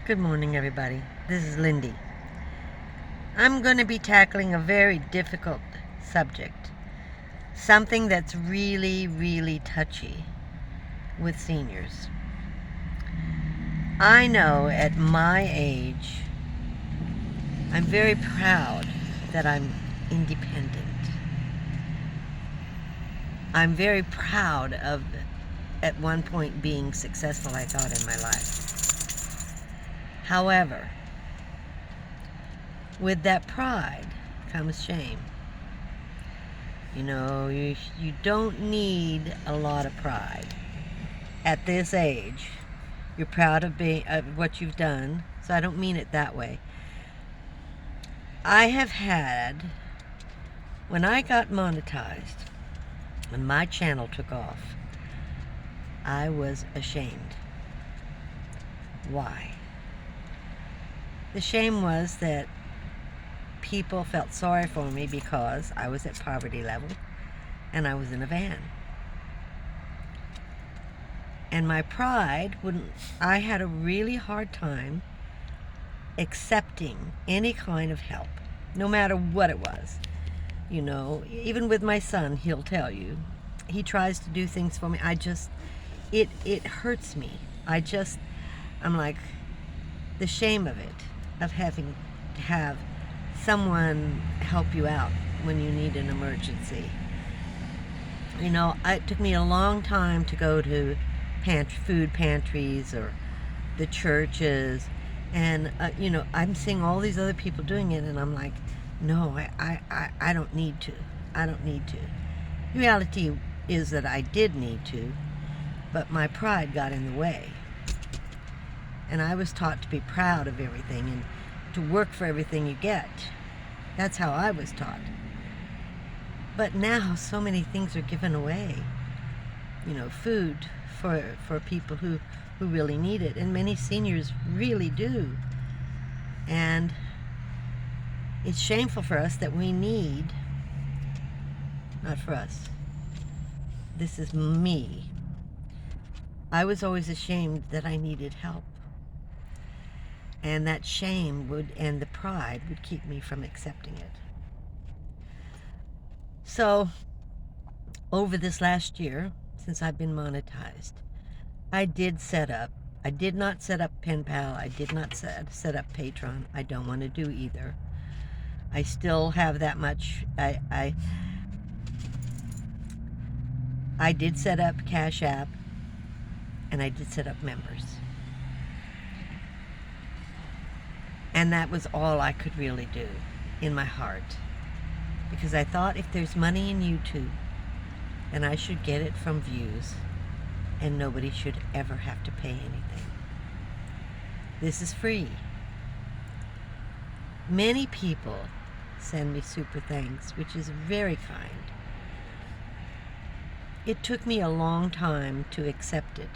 Good morning, everybody. This is Lindy. I'm going to be tackling a very difficult subject, something that's really, really touchy with seniors. I know at my age, I'm very proud that I'm independent. I'm very proud of, at one point, being successful, I thought, in my life. However, with that pride comes shame. You don't need a lot of pride. At this age, you're proud of what you've done, so I don't mean it that way. I have had, when I got monetized, when my channel took off, I was ashamed. Why? The shame was that people felt sorry for me because I was at poverty level and I was in a van. And my pride I had a really hard time accepting any kind of help, no matter what it was. Even with my son, he'll tell you, he tries to do things for me. It hurts me. I'm like, the shame of it, of having to have someone help you out when you need an emergency. It took me a long time to go to food pantries or the churches, and I'm seeing all these other people doing it, and I'm like, no, I don't need to. I don't need to. The reality is that I did need to, but my pride got in the way. And I was taught to be proud of everything and to work for everything you get. That's how I was taught. But now so many things are given away. Food for people who really need it. And many seniors really do. And it's shameful for us that we need, not for us. This is me. I was always ashamed that I needed help. And that shame and the pride would keep me from accepting it. So, over this last year, since I've been monetized, I did not set up Pen Pal. I did not set up Patreon. I don't want to do either. I still have that much. I did set up Cash App, and I did set up members. And that was all I could really do in my heart. Because I thought if there's money in YouTube, then I should get it from views, and nobody should ever have to pay anything. This is free. Many people send me super thanks, which is very kind. It took me a long time to accept it.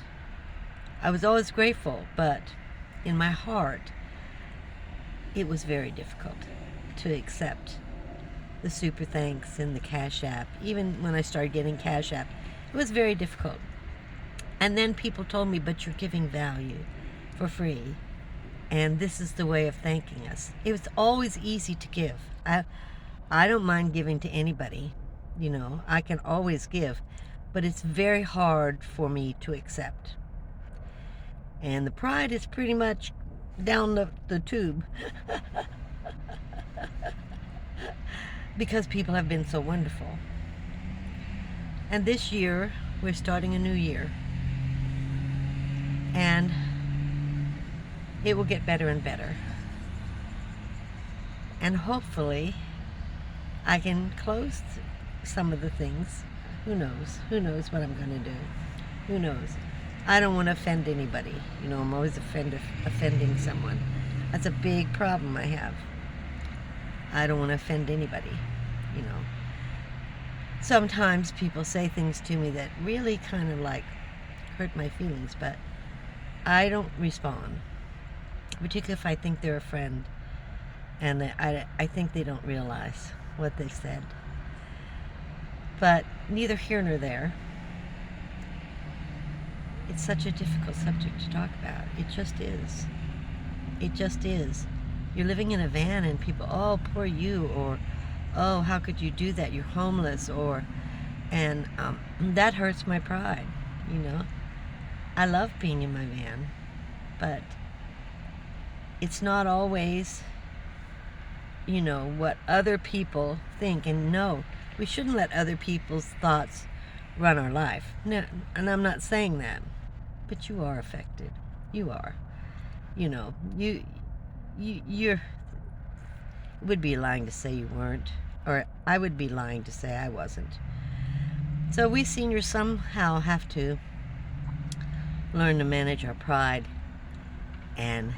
I was always grateful, but in my heart, it was very difficult to accept the super thanks and the Cash App. Even when I started getting Cash App, it was very difficult. And then people told me, but you're giving value for free, and this is the way of thanking us. It was always easy to give. I don't mind giving to anybody. I can always give, but it's very hard for me to accept. And the pride is pretty much down the tube. Because people have been so wonderful. And this year, we're starting a new year. And it will get better and better. And hopefully, I can close some of the things. Who knows? Who knows what I'm going to do? Who knows? I don't want to offend anybody. I'm always offending someone. That's a big problem I have. I don't want to offend anybody. Sometimes people say things to me that really kind of hurt my feelings, but I don't respond, particularly if I think they're a friend, and I think they don't realize what they said. But neither here nor there. It's such a difficult subject to talk about. It just is. It just is. You're living in a van and people, oh, poor you, or oh, how could you do that? You're homeless, and that hurts my pride, you know. I love being in my van, but it's not always, what other people think. And no, we shouldn't let other people's thoughts run our life. No, and I'm not saying that, but you are affected. You are. You're. It would be lying to say you weren't, or I would be lying to say I wasn't. So we seniors somehow have to learn to manage our pride and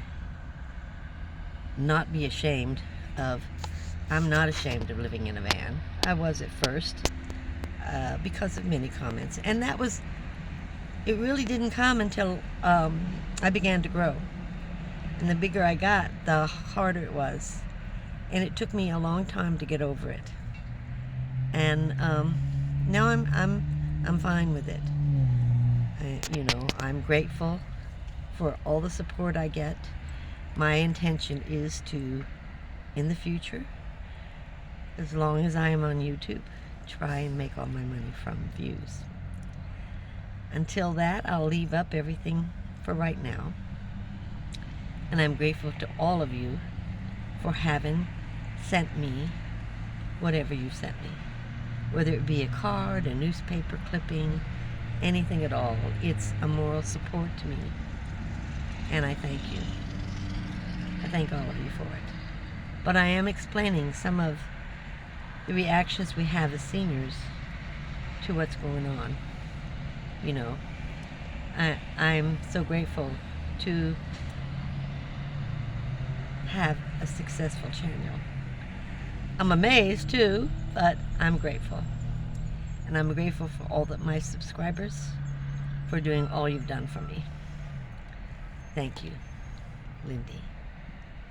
not be ashamed of. I'm not ashamed of living in a van. I was at first because of many comments, and it really didn't come until I began to grow. And the bigger I got, the harder it was, and it took me a long time to get over it. And now I'm fine with it. I'm grateful for all the support I get. My intention is to, in the future, as long as I am on YouTube, try and make all my money from views. Until that, I'll leave up everything for right now. And I'm grateful to all of you for having sent me whatever you sent me. Whether it be a card, a newspaper clipping, anything at all. It's a moral support to me. And I thank you. I thank all of you for it. But I am explaining some of the reactions we have as seniors to what's going on. I'm so grateful to have a successful channel. I'm amazed too, but I'm grateful. And I'm grateful for all my subscribers for doing all you've done for me. Thank you, Lindy.